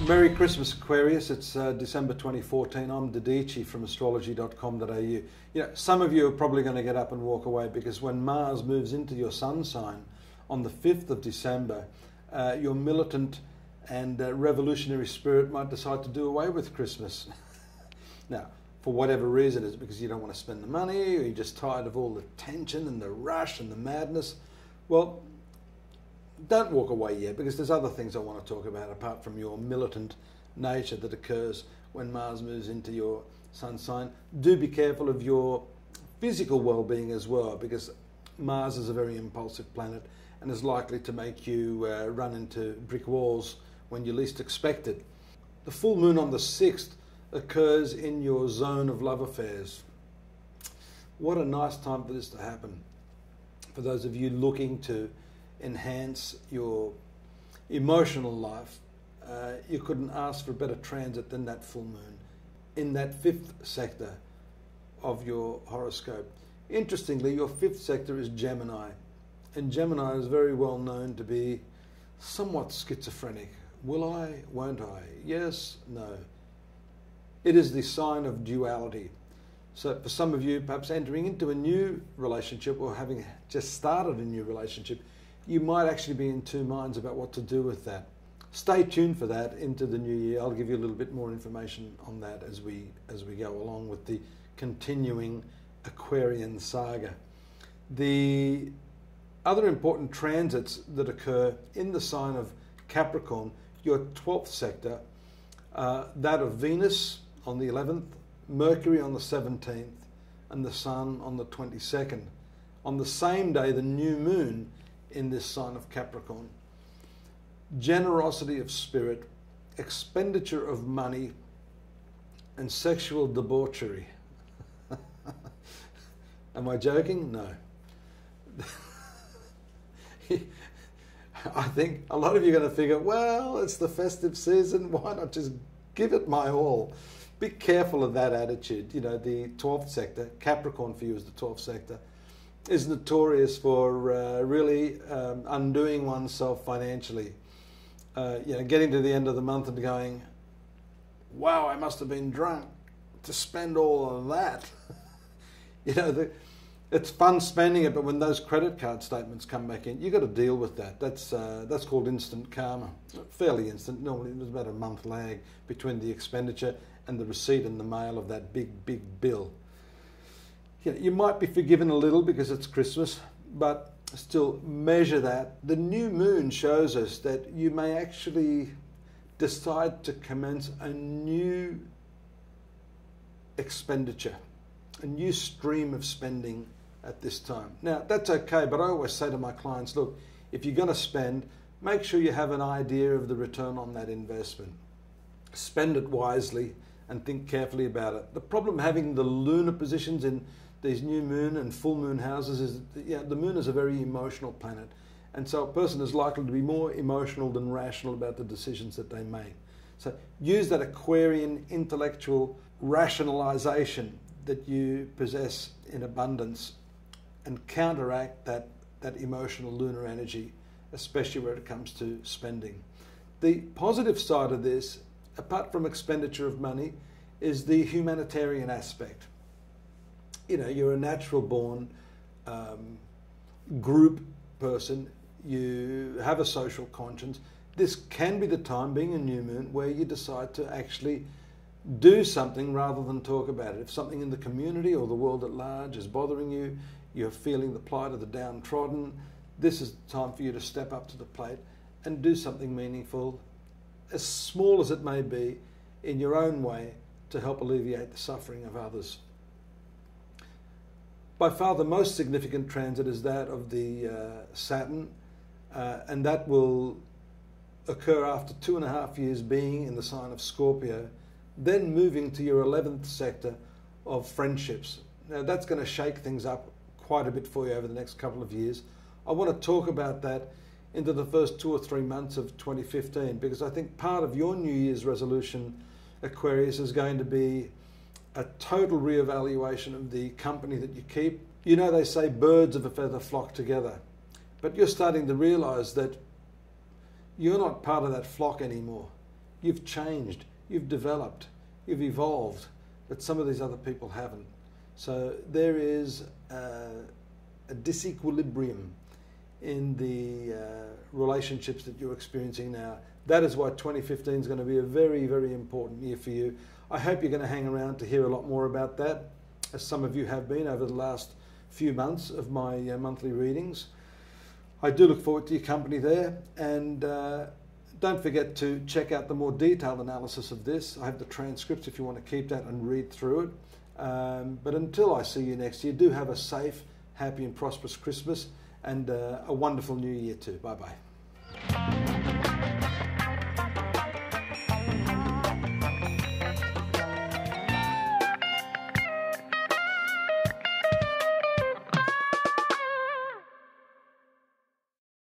Merry Christmas, Aquarius. It's December 2014. I'm Dadhichi from astrology.com.au. You know, some of you are probably going to get up and walk away because when Mars moves into your sun sign on the 5th of December, your militant and revolutionary spirit might decide to do away with Christmas. Now, for whatever reason, is it because you don't want to spend the money, or you're just tired of all the tension and the rush and the madness? Well, don't walk away yet, because there's other things I want to talk about apart from your militant nature that occurs when Mars moves into your sun sign. Do be careful of your physical well-being as well, because Mars is a very impulsive planet and is likely to make you run into brick walls when you least expect it. The full moon on the 6th occurs in your zone of love affairs. What a nice time for this to happen. For those of you looking to enhance your emotional life, you couldn't ask for a better transit than that full moon in that 5th sector of your horoscope. Interestingly, your 5th sector is Gemini, and Gemini is very well known to be somewhat schizophrenic. Will I? Won't I? Yes? No. It is the sign of duality. So for some of you, perhaps entering into a new relationship or having just started a new relationship, you might actually be in two minds about what to do with that. Stay tuned for that into the new year. I'll give you a little bit more information on that as we go along with the continuing Aquarian saga. The other important transits that occur in the sign of Capricorn, your 12th sector, that of Venus on the 11th, Mercury on the 17th, and the Sun on the 22nd. On the same day, the new moon in this sign of Capricorn. Generosity of spirit, expenditure of money, and sexual debauchery. Am I joking? No. I think a lot of you are going to figure, well, it's the festive season, why not just give it my all? Be careful of that attitude. You know, the 12th sector, Capricorn for you is the 12th sector, is notorious for really undoing oneself financially. You know, getting to the end of the month and going, wow, I must have been drunk to spend all of that. You know, it's fun spending it, but when those credit card statements come back in, you've got to deal with that. That's called instant karma. Fairly instant. Normally there's about a month lag between the expenditure and the receipt in the mail of that big bill. You know, you might be forgiven a little because it's Christmas, but still measure that. The new moon shows us that you may actually decide to commence a new expenditure, a new stream of spending at this time. Now, that's okay, but I always say to my clients, look, if you're going to spend, make sure you have an idea of the return on that investment. Spend it wisely and think carefully about it. The problem having the lunar positions in these new moon and full moon houses is that, the moon is a very emotional planet, and so a person is likely to be more emotional than rational about the decisions that they make. So use that Aquarian intellectual rationalization that you possess in abundance and counteract that emotional lunar energy, especially where it comes to spending. The positive side of this, apart from expenditure of money, is the humanitarian aspect. You know, you're a natural born group person, you have a social conscience. This can be the time, being a new moon, where you decide to actually do something rather than talk about it. If something in the community or the world at large is bothering you, you're feeling the plight of the downtrodden, this is the time for you to step up to the plate and do something meaningful, as small as it may be, in your own way, to help alleviate the suffering of others. By far the most significant transit is that of the Saturn, and that will occur after 2.5 years being in the sign of Scorpio, then moving to your 11th sector of friendships. Now that's going to shake things up quite a bit for you over the next couple of years. I want to talk about that into the first 2 or 3 months of 2015, because I think part of your New Year's resolution, Aquarius, is going to be a total reevaluation of the company that you keep. You know, they say birds of a feather flock together, but you're starting to realize that you're not part of that flock anymore. you've changed, you've developed, you've evolved, that some of these other people haven't. So there is a disequilibrium in the relationships that you're experiencing now. That is why 2015 is going to be a very, very important year for you. I hope you're going to hang around to hear a lot more about that, as some of you have been over the last few months of my monthly readings. I do look forward to your company there, and don't forget to check out the more detailed analysis of this. I have the transcripts if you want to keep that and read through it. But until I see you next year, do have a safe, happy and prosperous Christmas, and a wonderful new year too. Bye-bye.